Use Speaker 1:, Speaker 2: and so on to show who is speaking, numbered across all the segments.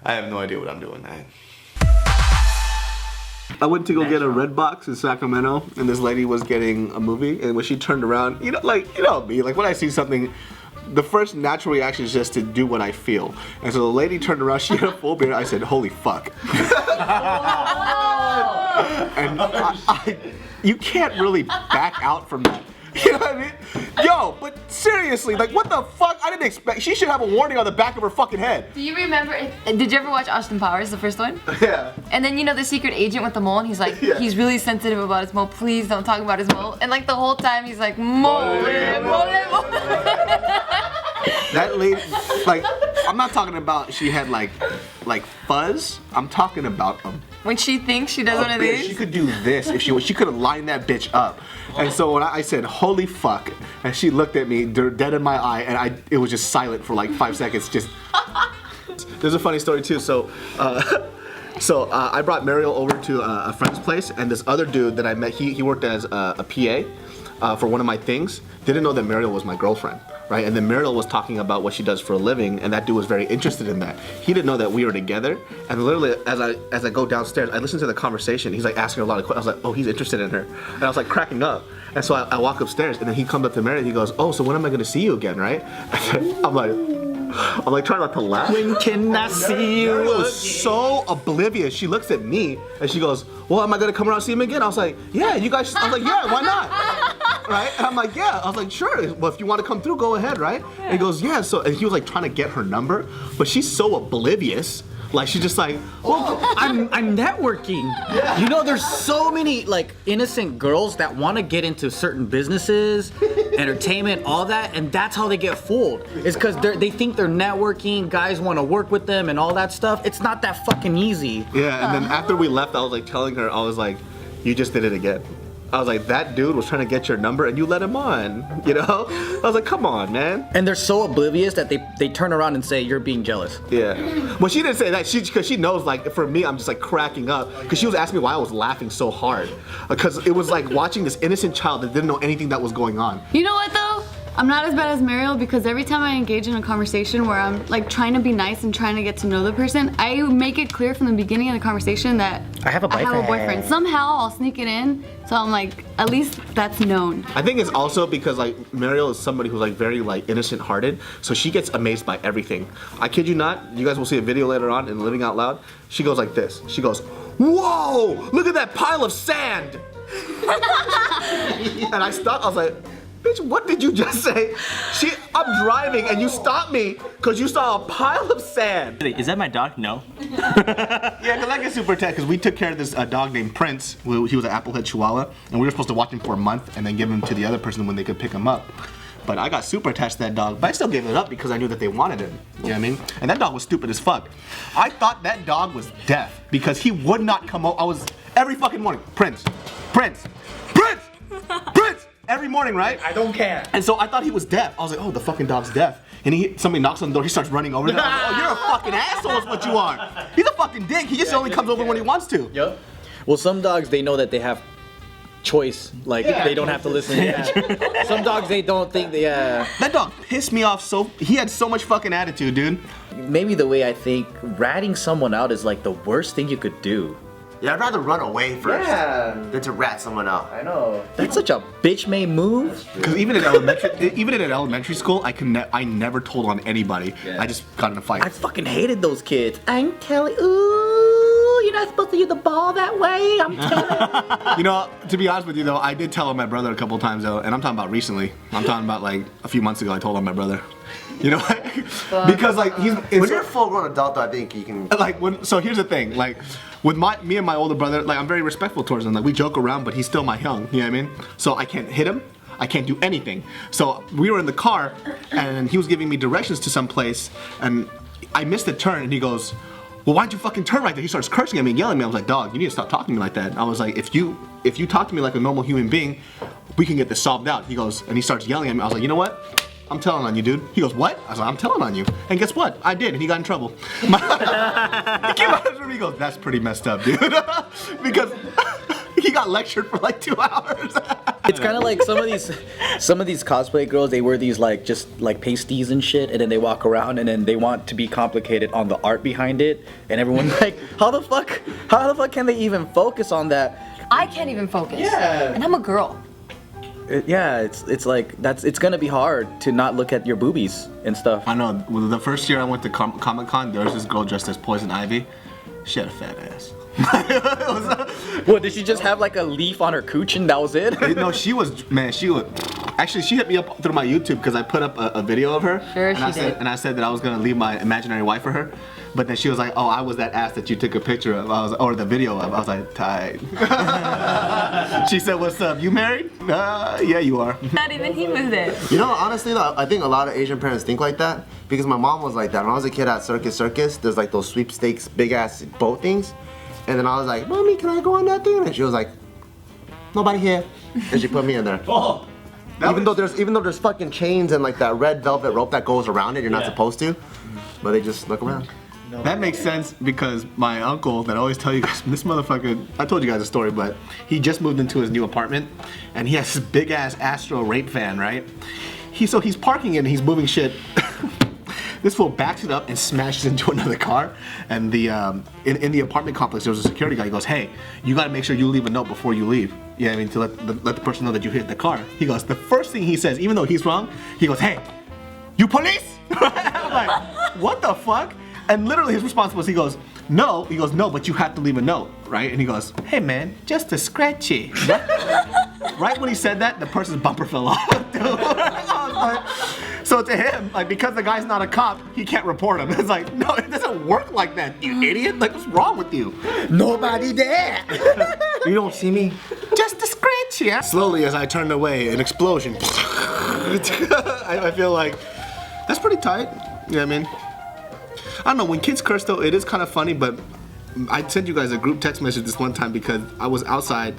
Speaker 1: I have no idea what I'm doing, man.
Speaker 2: I went to go get a Red Box in Sacramento, and this lady was getting a movie, and when she turned around, you know me, like when I see something, the first natural reaction is just to do what I feel. And so the lady turned around, she had a full beard, I said, holy fuck. And you can't really back out from that. You know what I mean? Yo, but seriously, like what the fuck? I didn't expect, she should have a warning on the back of her fucking head.
Speaker 3: Do you remember, did you ever watch Austin Powers, the first one?
Speaker 2: Yeah.
Speaker 3: And then you know the secret agent with the mole, and he's like, he's really sensitive about his mole, please don't talk about his mole. And like the whole time he's like, mole, mole.
Speaker 2: That lady, like, I'm not talking about she had like fuzz. I'm talking about
Speaker 3: when she thinks she does one of these.
Speaker 2: She could do this if she could have lined that bitch up. And so when I said, holy fuck, and she looked at me dead in my eye, and it was just silent for like 5 seconds. Just. There's a funny story too. So I brought Mariel over to a friend's place, and this other dude that I met, he worked as a PA for one of my things. Didn't know that Mariel was my girlfriend. Right, and then Mariel was talking about what she does for a living, and that dude was very interested in that. He didn't know that we were together, and literally as I go downstairs, I listen to the conversation. He's like asking her a lot of questions. I was like, oh, he's interested in her, and I was like cracking up. And so I walk upstairs, and then he comes up to Mariel, and he goes, oh, so when am I gonna see you again, right? I'm like trying not to laugh.
Speaker 4: When can I see you?
Speaker 2: Mariel was so oblivious. She looks at me, and she goes, well, am I gonna come around and see him again? I was like, yeah, you guys. I was like, yeah, why not? Right? And I'm like, yeah. I was like, sure. Well, if you want to come through, go ahead, right? And he goes, yeah. So, and he was like trying to get her number, but she's so oblivious. Like she's just like,
Speaker 4: well, I'm networking. Yeah. You know, there's so many like innocent girls that want to get into certain businesses, entertainment, all that, and that's how they get fooled. It's because they think they're networking. Guys want to work with them and all that stuff. It's not that fucking easy.
Speaker 2: Yeah. And then after we left, I was like telling her, I was like, you just did it again. I was like, that dude was trying to get your number and you let him on, you know? I was like, come on, man.
Speaker 4: And they're so oblivious that they turn around and say, you're being jealous.
Speaker 2: Yeah. Well, she didn't say that, because she knows, like, for me, I'm just like cracking up. Because she was asking me why I was laughing so hard. Because it was like watching this innocent child that didn't know anything that was going on.
Speaker 5: You know what, though? I'm not as bad as Mariel, because every time I engage in a conversation where I'm like trying to be nice and trying to get to know the person, I make it clear from the beginning of the conversation that
Speaker 4: I have a boyfriend.
Speaker 5: Somehow I'll sneak it in, so I'm like, at least that's known.
Speaker 2: I think it's also because like Mariel is somebody who's like very like innocent hearted, so she gets amazed by everything. I kid you not, you guys will see a video later on in Living Out Loud. She goes like this. She goes, whoa, look at that pile of sand. And I stopped, I was like, bitch, what did you just say? I'm driving and you stopped me because you saw a pile of sand.
Speaker 6: Is that my dog? No.
Speaker 2: Yeah, because I get super attached because we took care of this dog named Prince. He was an Applehead Chihuahua, and we were supposed to watch him for a month and then give him to the other person when they could pick him up. But I got super attached to that dog, but I still gave it up because I knew that they wanted him. You know what I mean? And that dog was stupid as fuck. I thought that dog was deaf because he would not come out. I was every fucking morning, Prince, Prince, Prince, Prince. Every morning, right?
Speaker 4: I don't care.
Speaker 2: And so I thought he was deaf. I was like, oh, the fucking dog's deaf. And somebody knocks on the door, he starts running over there. I was like, oh, you're a fucking asshole is what you are. He's a fucking dick. He just only comes over when he wants to.
Speaker 4: Yep. Well, some dogs, they know that they have choice. Like, they don't have to listen. Yeah. Some dogs, they don't think they,
Speaker 2: That dog pissed me off he had so much fucking attitude, dude.
Speaker 4: Maybe the way I think, ratting someone out is like the worst thing you could do.
Speaker 1: Yeah, I'd rather run away first than to rat someone out.
Speaker 4: I know. That's such a bitch-made move.
Speaker 2: Because even in elementary school, I never told on anybody. Yeah. I just got in a fight.
Speaker 4: I fucking hated those kids. I'm Kelly. Ooh, you're not supposed to use the ball that way. I'm Kelly.
Speaker 2: You know, to be honest with you though, I did tell on my brother a couple times though, and I'm talking about recently. I'm talking about like a few months ago. I told on my brother. You know, because like
Speaker 1: when you're a full-grown adult, I think you can.
Speaker 2: Like so here's the thing, like with me and my older brother, like I'm very respectful towards him. Like we joke around, but he's still my young. You know what I mean? So I can't hit him. I can't do anything. So we were in the car, and he was giving me directions to some place, and I missed a turn, and he goes, well, why'd you fucking turn right there? He starts cursing at me and yelling at me. I was like, dog, you need to stop talking to me like that. I was like, if you talk to me like a normal human being, we can get this solved out. He goes, and he starts yelling at me. I was like, you know what? I'm telling on you, dude. He goes, what? I was like, I'm telling on you. And guess what? I did, and he got in trouble. He came out of the room, he goes, that's pretty messed up, dude. Because he got lectured for like 2 hours.
Speaker 4: It's kind of like some of these cosplay girls. They wear these like just like pasties and shit, and then they walk around, and then they want to be complicated on the art behind it, and everyone's like, how the fuck can they even focus on that?
Speaker 3: I can't even focus.
Speaker 4: Yeah.
Speaker 3: And I'm a girl.
Speaker 4: It's like it's gonna be hard to not look at your boobies and stuff.
Speaker 2: I know. Well, the first year I went to ComicCon, there was this girl dressed as Poison Ivy. She had a fat ass.
Speaker 4: What, did she just have like a leaf on her cooch and that was it?
Speaker 2: No, she was. Actually, she hit me up through my YouTube because I put up a video of her.
Speaker 3: Sure,
Speaker 2: and
Speaker 3: she did.
Speaker 2: And I said that I was gonna leave my imaginary wife for her. But then she was like, "Oh, I was that ass that you took a picture of." Or the video of. I was like, "Tight." She said, "What's up? You married?" Yeah, you are.
Speaker 3: Not even he was there.
Speaker 1: You know, honestly though, I think a lot of Asian parents think like that because my mom was like that. When I was a kid at Circus, there's like those sweepstakes, big ass boat things. And then I was like, "Mommy, can I go on that thing?" And she was like, "Nobody here." And she put me in there.
Speaker 2: Oh.
Speaker 1: Even though there's fucking chains and like that red velvet rope that goes around it, you're not supposed to. But they just look around.
Speaker 2: That makes sense because my uncle that I always tell you guys, this motherfucker, I told you guys a story, but he just moved into his new apartment and he has this big ass Astro rape van, right? So he's parking it and he's moving shit. This fool backs it up and smashes into another car. And the in the apartment complex, there was a security guy. He goes, "Hey, you gotta make sure you leave a note before you leave. Yeah, I mean, to let the person know that you hit the car." He goes, the first thing he says, even though he's wrong, he goes, "Hey, you police?" I'm like, what the fuck? And literally his response was, he goes, "No." He goes, "No, but you have to leave a note, right?" And he goes, "Hey man, just a scratchy." Right when he said that, the person's bumper fell off. Dude. I was like, so to him, like, because the guy's not a cop, he can't report him. It's like, no, it doesn't work like that, you idiot. Like, what's wrong with you? Nobody there.
Speaker 1: You don't see me?
Speaker 2: Just a scratch, yeah. Slowly, as I turned away, an explosion. I feel like that's pretty tight. You know what I mean? I don't know, when kids curse though, it is kind of funny, but I sent you guys a group text message this one time because I was outside.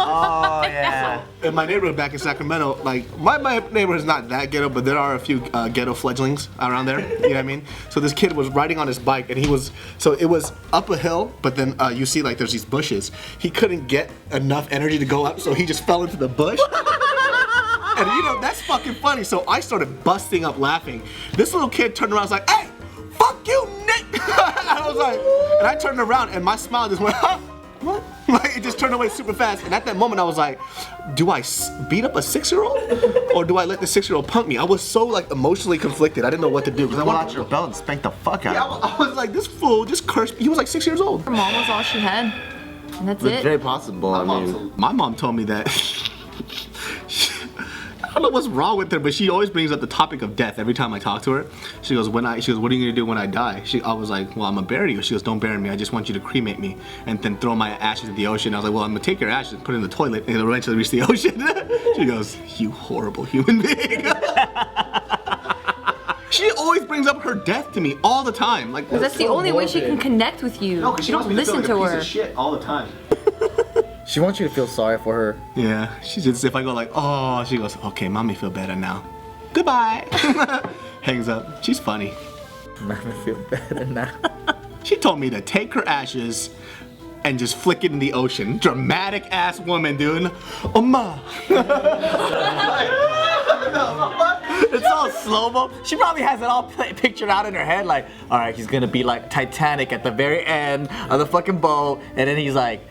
Speaker 1: Oh yeah.
Speaker 2: In my neighborhood back in Sacramento, like my neighborhood is not that ghetto, but there are a few ghetto fledglings around there. You know what I mean? So this kid was riding on his bike, and it was up a hill, but then you see like there's these bushes. He couldn't get enough energy to go up, so he just fell into the bush. And you know that's fucking funny. So I started busting up laughing. This little kid turned around, and was like, "Hey, fuck you, Nick!" And I was like, and I turned around, and my smile just went, "Huh? What?" Like it just turned away super fast, and at that moment I was like, do I beat up a 6-year-old or do I let the 6-year-old punk me? I was so like emotionally conflicted. I didn't know what to do because I
Speaker 1: Pull
Speaker 2: wanted
Speaker 1: out your belt and spank the fuck out
Speaker 2: Yeah,
Speaker 1: of him.
Speaker 2: I was like, this fool just cursed me. He was like 6 years old.
Speaker 3: Her mom was all she had. And that's
Speaker 1: It's
Speaker 3: it.
Speaker 1: very possible. I mean,
Speaker 2: My mom told me that. I don't know what's wrong with her, but she always brings up the topic of death every time I talk to her. She goes, "What are you gonna do when I die?" I was like, "Well, I'm gonna bury you." She goes, "Don't bury me. I just want you to cremate me and then throw my ashes in the ocean." I was like, "Well, I'm gonna take your ashes and put it in the toilet and it'll eventually reach the ocean." She goes, "You horrible human being." She always brings up her death to me all the time. Like
Speaker 3: That's the only way she can connect with you.
Speaker 2: No, because she
Speaker 3: You
Speaker 2: wants
Speaker 3: don't
Speaker 2: me to feel
Speaker 3: listen
Speaker 2: like a
Speaker 3: to
Speaker 2: piece
Speaker 3: her.
Speaker 2: of shit all the time.
Speaker 4: She wants you to feel sorry for her.
Speaker 2: Yeah, she just, if I go like, "Oh," she goes, "Okay, mommy feel better now. Goodbye." Hangs up. She's funny.
Speaker 4: Mommy feel better now.
Speaker 2: She told me to take her ashes and just flick it in the ocean. Dramatic ass woman, dude. Oh ma.
Speaker 4: It's all slow-mo. She probably has it all pictured out in her head like, all right, he's gonna be like Titanic at the very end of the fucking boat, and then he's like,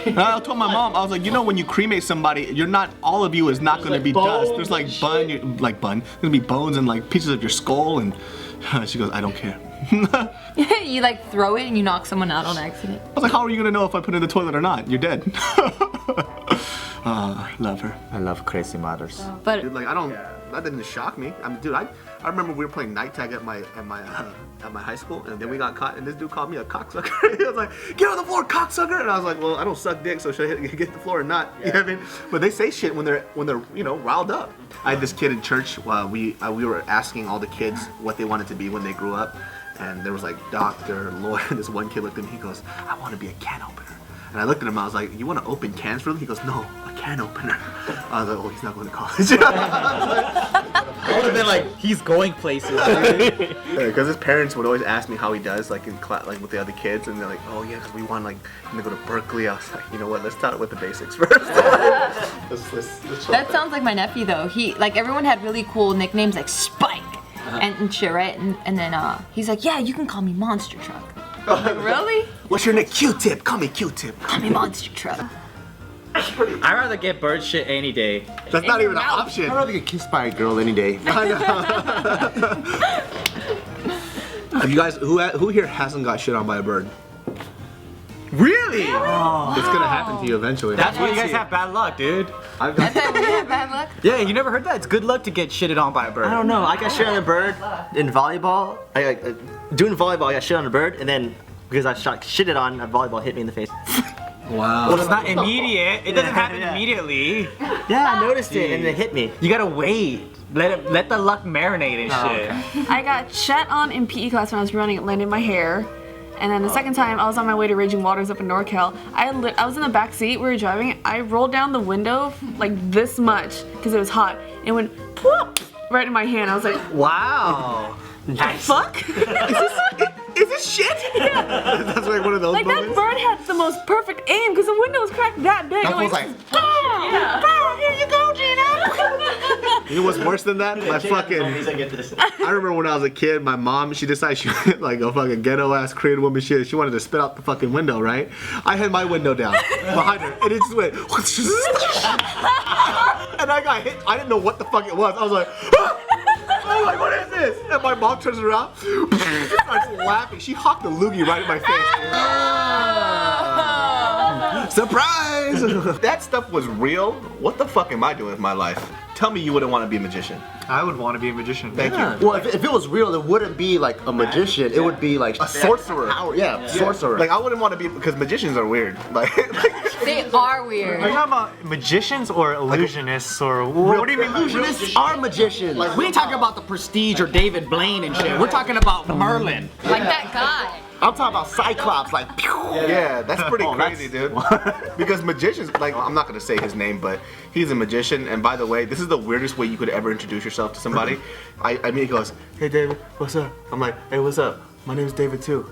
Speaker 2: And I told my mom, I was like, you know, when you cremate somebody, you're not, all of you is not gonna be dust. There's like there's gonna be bones and like pieces of your skull, and she goes, "I don't care."
Speaker 3: You like throw it and you knock someone out on accident.
Speaker 2: I was like, how are you gonna know if I put it in the toilet or not? You're dead. Love her.
Speaker 1: I love crazy mothers.
Speaker 3: But
Speaker 2: Dude, like that didn't shock me. I mean, dude, I remember we were playing night tag at my high school, and then we got caught, and this dude called me a cocksucker. He was like, "Get on the floor, cocksucker!" And I was like, "Well, I don't suck dick, so should I get the floor or not?" You know what I mean? But they say shit when they're you know riled up. I had this kid in church. We were asking all the kids what they wanted to be when they grew up, and there was like doctor, lawyer. And this one kid looked at me. He goes, "I want to be a can opener." And I looked at him, I was like, "You want to open cans for them?" He goes, "No, a can opener." I was like, "Oh, he's not going to college."
Speaker 4: I would have been like, He's going places, dude.
Speaker 2: Because his parents would always ask me how he does, like in class, like with the other kids, and they're like, "Oh yeah, because we want like him to go to Berkeley." I was like, you know what? Let's start with the basics first. Let's
Speaker 3: That sounds like my nephew though. He like everyone had really cool nicknames like Spike and shit, right? And then he's like, yeah, you can call me Monster Truck. I'm like, really?
Speaker 2: What's your name? Q-Tip. Call me Q-Tip.
Speaker 3: Call me Monster Truck.
Speaker 4: I'd rather get bird shit any day.
Speaker 2: That's not even an option.
Speaker 1: I'd rather get kissed by a girl any day.
Speaker 2: Have you guys, who here hasn't got shit on by a bird?
Speaker 4: Really?
Speaker 2: It's gonna happen to you eventually.
Speaker 4: That's why you guys have bad luck, dude.
Speaker 2: I've got.
Speaker 3: That's why we have bad luck.
Speaker 4: Yeah, you never heard that? It's good luck to get shitted on by a bird.
Speaker 6: I don't know. I got shit on a bird in volleyball. Doing volleyball, I got shit on a bird, and then because I shot shitted on, a volleyball hit me in the face.
Speaker 2: Wow.
Speaker 4: Well, it's not immediate. It doesn't happen immediately.
Speaker 6: Yeah, I noticed it, and it hit me.
Speaker 4: You gotta wait. Let the luck marinate and shit.
Speaker 7: I got shat on in PE class when I was running. It landed in my hair. And then the second time, I was on my way to Raging Waters up in NorCal. I was in the back seat. We were driving. I rolled down the window like this much because it was hot. It went ploop right in my hand. I was like,
Speaker 4: Wow.
Speaker 6: Nice.
Speaker 7: fuck?
Speaker 2: Is this shit? Yeah. That's like one of those
Speaker 7: Like
Speaker 2: moments.
Speaker 7: that bird had the most perfect aim because the window was cracked that big.
Speaker 1: That
Speaker 7: I'm
Speaker 1: was like,
Speaker 7: here you go, Gina.
Speaker 2: You know what's worse than that? My fucking. I remember when I was a kid, my mom, she decided she like a fucking ghetto ass Korean woman shit. She wanted to spit out the fucking window, right? I had my window down behind her, and it just went. And I got hit. I didn't know what the fuck it was. I was like, ah! I was like, what is this? And my mom turns around, starts laughing. She hawked a loogie right in my face. Surprise! That stuff was real. What the fuck am I doing with my life? Tell me you wouldn't want to be a magician.
Speaker 8: I would want to be a magician.
Speaker 2: Thank you.
Speaker 1: well, if it was real, it wouldn't be like a magician. It would be like
Speaker 2: A sorcerer.
Speaker 1: sorcerer.
Speaker 2: Like I wouldn't want to be because magicians are weird. Like
Speaker 3: They are weird.
Speaker 8: Are you talking about magicians or illusionists or what do you mean illusionists?
Speaker 1: Are magicians.
Speaker 4: We ain't talking about the Prestige or David Blaine and shit. We're talking about Merlin.
Speaker 3: Like that guy.
Speaker 1: I'm talking about Cyclops, like, pew.
Speaker 2: yeah, that's pretty crazy, dude. Because magicians, like I'm not gonna say his name, but he's a magician. And by the way, this is the weirdest way you could ever introduce yourself to somebody. I mean, he goes, "Hey, David, what's up?" I'm like, "Hey, what's up? My name's David too.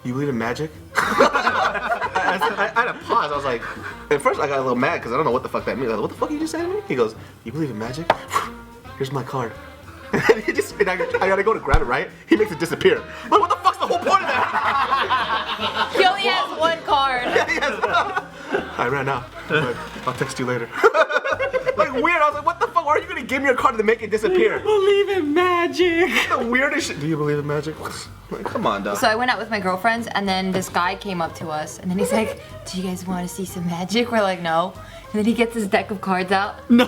Speaker 2: You believe in magic?" I had to pause. I was like, at first I got a little mad because I don't know what the fuck that means. Like, what the fuck you just saying to me? He goes, "You believe in magic? Here's my card." And he just, and I gotta go to grab it, right? He makes it disappear. I'm like, what the fuck's the whole point of that?
Speaker 3: He only has one card.
Speaker 2: I ran out. I'm like, I'll text you later. Like weird. I was like, what the fuck? Why are you gonna give me your card to make it disappear?
Speaker 4: Believe in magic.
Speaker 2: The weirdest shit. Do you believe in magic? Like, come on, dog.
Speaker 3: So I went out with my girlfriends, and then this guy came up to us, and then he's like, "Do you guys want to see some magic?" We're like, "No." And then he gets his deck of cards out.
Speaker 4: No.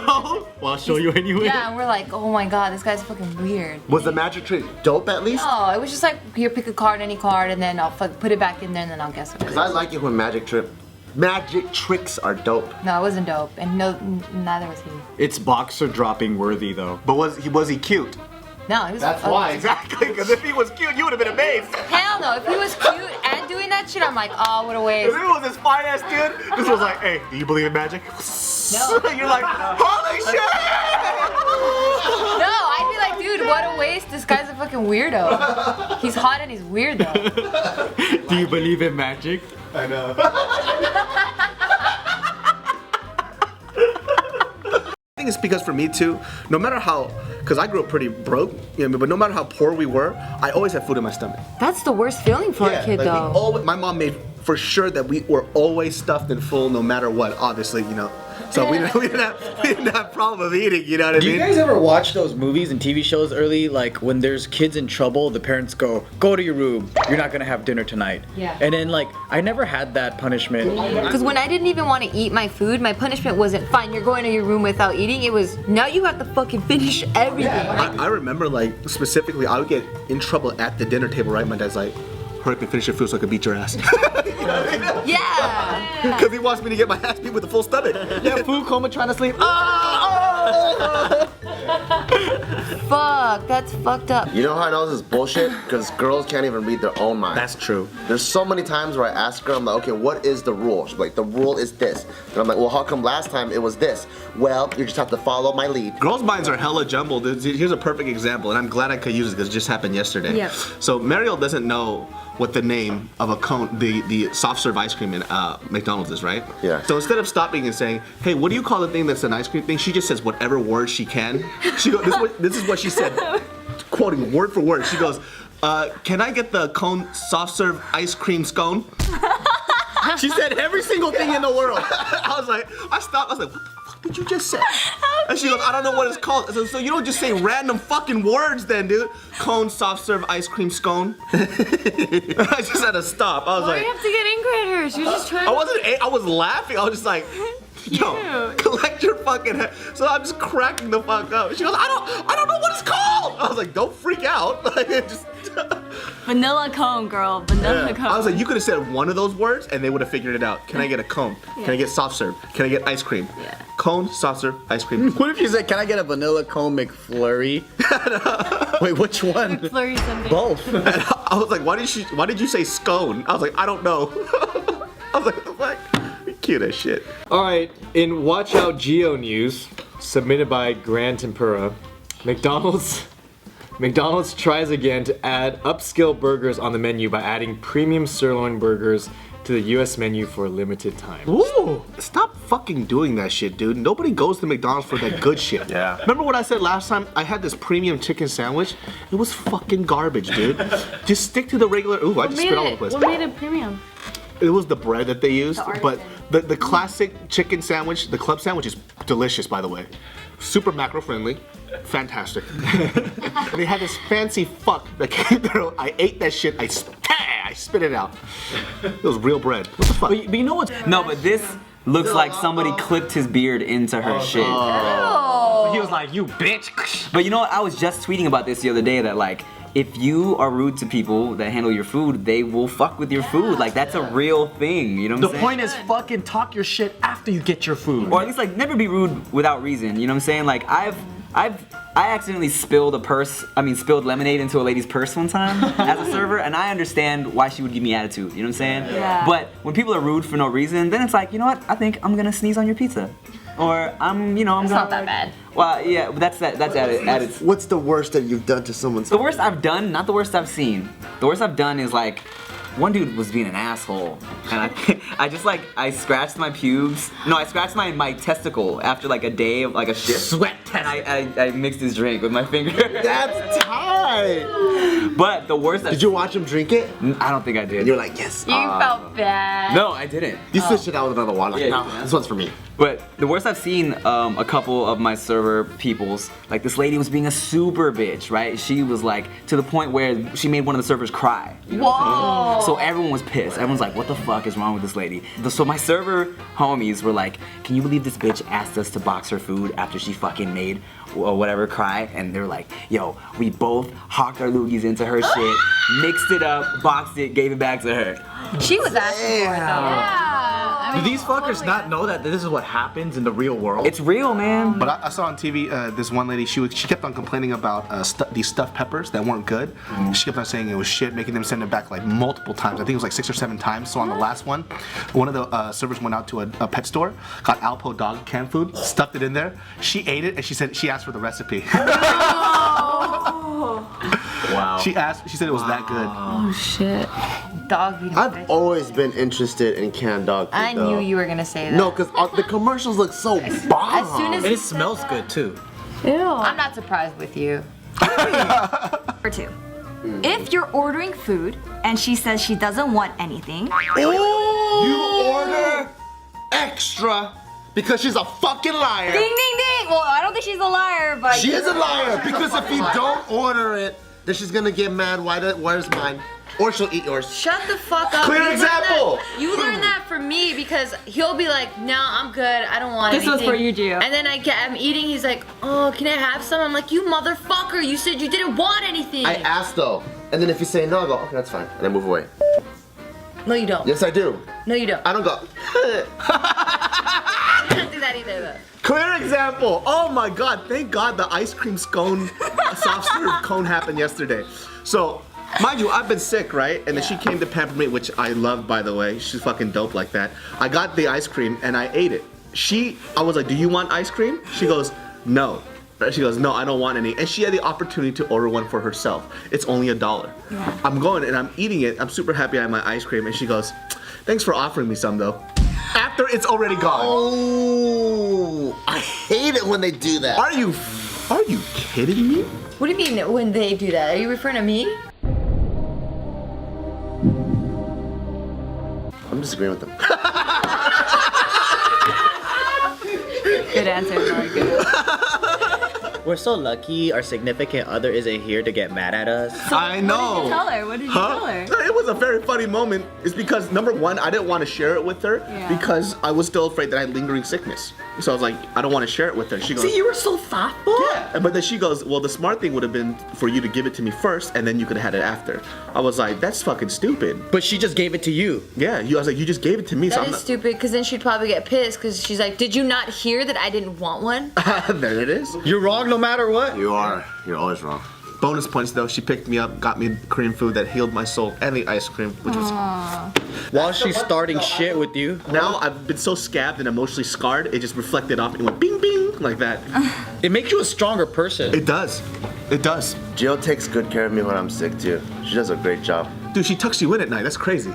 Speaker 4: Well, I'll show you anyway.
Speaker 3: Yeah, and we're like, "Oh my god, this guy's fucking weird."
Speaker 1: Was the magic trick dope at least?
Speaker 3: No, it was just like, here, pick a card, any card, and then I'll put it back in there, and then I'll guess what it
Speaker 1: Because I
Speaker 3: is.
Speaker 1: like it when magic tricks are dope.
Speaker 3: No, it wasn't dope, and no, neither was he.
Speaker 4: It's boxer dropping worthy though.
Speaker 2: But was he cute?
Speaker 3: No, he was.
Speaker 1: That's why.
Speaker 2: Exactly. Because if he was cute, you would have been amazed.
Speaker 3: Hell no! If he was cute and doing that shit, I'm like, oh, what a
Speaker 2: If
Speaker 3: waste.
Speaker 2: it was this fine ass dude, this was like, hey, do you believe in magic?
Speaker 3: No.
Speaker 2: You're like, holy shit!
Speaker 3: No, I'd be like, dude, what a waste. This guy's a fucking weirdo. He's hot and he's weird though.
Speaker 4: Do you believe in magic?
Speaker 2: I know. I think it's because for me too, no matter how, because I grew up pretty broke, you know, but no matter how poor we were, I always had food in my stomach.
Speaker 3: That's the worst feeling for a kid
Speaker 2: like
Speaker 3: though.
Speaker 2: my mom made for sure that we were always stuffed and full no matter what, obviously, you know. So we didn't have problem of eating, you know what I
Speaker 4: Do
Speaker 2: mean?
Speaker 4: you guys ever watch those movies and TV shows early, like when there's kids in trouble, the parents go to your room, you're not gonna have dinner tonight.
Speaker 3: Yeah.
Speaker 4: And then like, I never had that punishment.
Speaker 3: Because when I didn't even want to eat my food, my punishment wasn't, fine, you're going to your room without eating. It was, now you have to fucking finish everything.
Speaker 2: I remember like specifically I would get in trouble at the dinner table, right? My dad's like, hurry up and finish your food so I can beat your ass.
Speaker 3: Yeah.
Speaker 2: Because he wants me to get my ass beat with a full stomach.
Speaker 4: Yeah, food coma trying to sleep.
Speaker 3: Fuck. fuck. That's fucked up.
Speaker 1: You know how I know this is bullshit? Because girls can't even read their own mind.
Speaker 4: That's true.
Speaker 1: There's so many times where I ask her, I'm like, okay, what is the rule? She's like, the rule is this. And I'm like, well, how come last time it was this? Well, you just have to follow my lead.
Speaker 2: Girls' minds are hella jumbled. Here's a perfect example, and I'm glad I could use it because it just happened yesterday.
Speaker 3: Yeah.
Speaker 2: So Mariel doesn't know what the name of a cone, the soft serve ice cream in McDonald's is, right?
Speaker 1: Yeah.
Speaker 2: So instead of stopping and saying, hey, what do you call the thing that's an ice cream thing? She just says whatever word she can. She goes, this is what she said, quoting word for word. She goes, can I get the cone soft serve ice cream scone? She said every single thing in the world. I was like, I stopped. I was like, what the fuck did you just say? And she goes, I don't know what it's called. I said, so you don't just say random fucking words then, dude. Cone soft serve ice cream scone. I just had to stop. I was
Speaker 5: Why do
Speaker 2: like,
Speaker 5: you have to get angry at her? She was just trying
Speaker 2: I was laughing. I was just like, yo, collect your fucking head. So I'm just cracking the fuck up. She goes, I don't know what it's called. I was like, don't freak out. Like, just.
Speaker 5: Vanilla cone, girl. Vanilla cone.
Speaker 2: I was like, you could have said one of those words and they would have figured it out. Can I get a cone? Can I get soft serve? Can I get ice cream?
Speaker 5: Yeah.
Speaker 2: Cone, soft serve, ice cream.
Speaker 4: What if you said, can I get a vanilla cone McFlurry? Wait, which one?
Speaker 5: Flurry something.
Speaker 4: Both.
Speaker 2: I was like, why did you say scone? I was like, I don't know. I was like, what the fuck? Cute as shit.
Speaker 9: Alright, in Watch Out Geo news, submitted by Grand Tempura, McDonald's tries again to add upscale burgers on the menu by adding premium sirloin burgers to the US menu for a limited time.
Speaker 2: Ooh, stop fucking doing that shit, dude. Nobody goes to McDonald's for that good shit.
Speaker 6: Yeah.
Speaker 2: Remember what I said last time? I had this premium chicken sandwich. It was fucking garbage, dude. Just stick to the regular. Ooh, I just spit all over the place.
Speaker 5: What made it premium?
Speaker 2: It was the bread that they used, but
Speaker 3: artisan.
Speaker 2: the classic chicken sandwich, the club sandwich is delicious, by the way. Super macro friendly, fantastic. And they had this fancy fuck that came through. I ate that shit. I spit it out. It was real bread. What the fuck?
Speaker 4: But you know what's
Speaker 10: No, but this looks like somebody clipped his beard into her shit.
Speaker 4: he was like, you bitch.
Speaker 10: But you know what? I was just tweeting about this the other day that like, if you are rude to people that handle your food, they will fuck with your food. Like that's a real thing. You know what
Speaker 4: The
Speaker 10: I'm saying?
Speaker 4: point is fucking talk your shit after you get your food.
Speaker 10: Or at least like never be rude without reason. You know what I'm saying? Like I accidentally spilled lemonade into a lady's purse one time as a server, and I understand why she would give me attitude. You know what I'm saying?
Speaker 3: Yeah.
Speaker 10: But when people are rude for no reason, then it's like, you know what? I think I'm gonna sneeze on your pizza, or I'm gonna.
Speaker 3: It's not that bad.
Speaker 10: Well, yeah, but that's at its.
Speaker 1: What's the worst that you've done to someone's?
Speaker 10: The worst I've done, not the worst I've seen. The worst I've done is like, one dude was being an asshole, and I scratched my pubes. No, I scratched my testicle after like a day of like a shift.
Speaker 4: Sweat
Speaker 10: And I mixed his drink with my finger.
Speaker 1: That's tight.
Speaker 10: But the worst.
Speaker 1: Did you watch him drink it?
Speaker 10: I don't think I did.
Speaker 1: And you're like, yes.
Speaker 3: You felt bad.
Speaker 10: No, I didn't.
Speaker 1: You switched it out with another one. Like,
Speaker 10: Yeah,
Speaker 1: no,
Speaker 10: yeah.
Speaker 1: this one's for me.
Speaker 10: But the worst I've seen, a couple of my server peoples, like this lady was being a super bitch, right? She was like, to the point where she made one of the servers cry. You know what I'm saying? So everyone was pissed. Everyone's like, what the fuck is wrong with this lady? So my server homies were like, can you believe this bitch asked us to box her food after she fucking made or whatever cry? And they're like, yo, we both hawked our loogies into her shit, mixed it up, boxed it, gave it back to her.
Speaker 3: She was asking for it though.
Speaker 4: Do these fuckers not know that this is what happens in the real world?
Speaker 10: It's real, man.
Speaker 2: But I saw on TV this one lady. She kept on complaining about these stuffed peppers that weren't good. She kept on saying it was shit, making them send it back like multiple times. I think it was like 6 or 7 times. So on the last one of the servers went out to a pet store, got Alpo dog canned food, stuffed it in there. She ate it and she said she asked for the recipe.
Speaker 4: Wow.
Speaker 2: She said it was that good.
Speaker 5: Oh shit.
Speaker 3: Dog.
Speaker 1: I've always been interested in canned dog food.
Speaker 3: I knew you were gonna say that.
Speaker 1: No, because the commercials look so bomb.
Speaker 3: As soon as
Speaker 4: And
Speaker 3: you
Speaker 4: it smells good too.
Speaker 5: Ew.
Speaker 3: I'm not surprised with you.
Speaker 11: Or two. If you're ordering food and she says she doesn't want anything,
Speaker 1: You order extra because she's a fucking liar.
Speaker 11: ding ding ding. Well, I don't think she's a liar, but
Speaker 1: She is a liar because if you don't order it, then she's gonna get mad. Where's mine? Or she'll eat yours.
Speaker 3: Shut the fuck up.
Speaker 1: Clear
Speaker 3: You learned
Speaker 1: example.
Speaker 3: that- You learned that from me because he'll be like, "No, I'm good. I don't want
Speaker 5: This was
Speaker 3: anything."
Speaker 5: for you, Gio.
Speaker 3: And then I'm eating. He's like, "Oh, can I have some?" I'm like, "You motherfucker! You said you didn't want anything."
Speaker 1: I asked though, and then if you say no, I go, okay, that's fine, and I move away.
Speaker 3: No, you don't.
Speaker 1: Yes, I do.
Speaker 3: No, you don't.
Speaker 1: I don't go.
Speaker 3: I don't do that either, though.
Speaker 2: Clear example. Oh my God! Thank God the ice cream scone, soft serve cone happened yesterday. So, mind you, I've been sick, right? And then she came to pamper me, which I love, by the way. She's fucking dope like that. I got the ice cream and I ate it. I was like, "Do you want ice cream?" She goes, "No." She goes, "No, I don't want any." And she had the opportunity to order one for herself. It's only $1. Yeah. I'm going and I'm eating it. I'm super happy I have my ice cream. And she goes, "Thanks for offering me some, though." After it's already gone.
Speaker 1: Oh, I hate it when they do that.
Speaker 2: Are you kidding me?
Speaker 3: What do you mean when they do that? Are you referring to me?
Speaker 1: I'm disagreeing with them.
Speaker 3: Good answer, Mark. Good.
Speaker 12: We're so lucky our significant other isn't here to get mad at us.
Speaker 2: I know.
Speaker 11: What did you tell her? What did you tell her?
Speaker 2: It was a very funny moment. It's because number one, I didn't want to share it with her because I was still afraid that I had lingering sickness. So I was like, I don't want to share it with her. She goes,
Speaker 12: See, you were so thoughtful.
Speaker 2: yeah. But then she goes, well, the smart thing would have been for you to give it to me first, and then you could have had it after. I was like, that's fucking stupid.
Speaker 12: But she just gave it to you.
Speaker 2: Yeah, I was like, you just gave it to me.
Speaker 3: That is stupid, because then she'd probably get pissed, because she's like, did you not hear that I didn't want one?
Speaker 2: There it is.
Speaker 12: You're wrong no matter what.
Speaker 1: You are. You're always wrong.
Speaker 2: Bonus points though, she picked me up, got me Korean food that healed my soul, and the ice cream, which was...
Speaker 12: While she's starting shit with you.
Speaker 2: Now I've been so scabbed and emotionally scarred, it just reflected off and went bing bing, like that.
Speaker 12: It makes you a stronger person.
Speaker 2: It does. It does.
Speaker 1: Jill takes good care of me when I'm sick too. She does a great job.
Speaker 2: Dude, she tucks you in at night, that's crazy.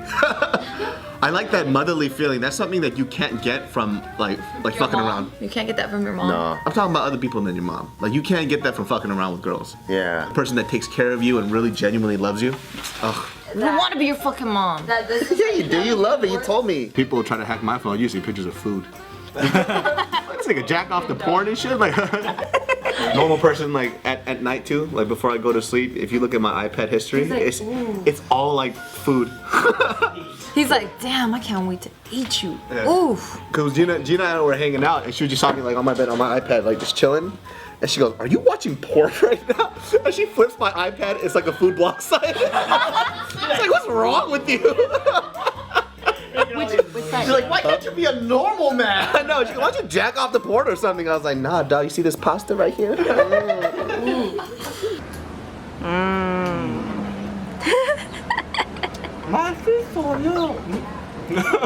Speaker 2: I like that motherly feeling. That's something that you can't get from like fucking around.
Speaker 3: You can't get that from your mom.
Speaker 1: No.
Speaker 2: I'm talking about other people than your mom. Like you can't get that from fucking around with girls.
Speaker 1: Yeah.
Speaker 2: A person that takes care of you and really genuinely loves you. Ugh.
Speaker 3: I want to be your fucking mom.
Speaker 1: Yeah, you do. You love it. You told me.
Speaker 2: People try to hack my phone using pictures of food. This nigga jack off the porn and shit. Like normal person, like at night too. Like before I go to sleep, if you look at my iPad history,
Speaker 3: Like,
Speaker 2: it's all like food.
Speaker 3: He's like, damn, I can't wait to eat you.
Speaker 2: Yeah.
Speaker 3: Oof.
Speaker 2: Cause Gina and I were hanging out, and she was just talking like on my bed on my iPad, like just chilling. And she goes, "Are you watching porn right now?" And she flips my iPad. It's like a food blog site. It's like, what's wrong with you?
Speaker 3: Which side?
Speaker 2: She's like, why can't you be a normal man? I know. She goes, why don't you jack off the porn or something? I was like, nah, dog. You see this pasta right here? My feet for you.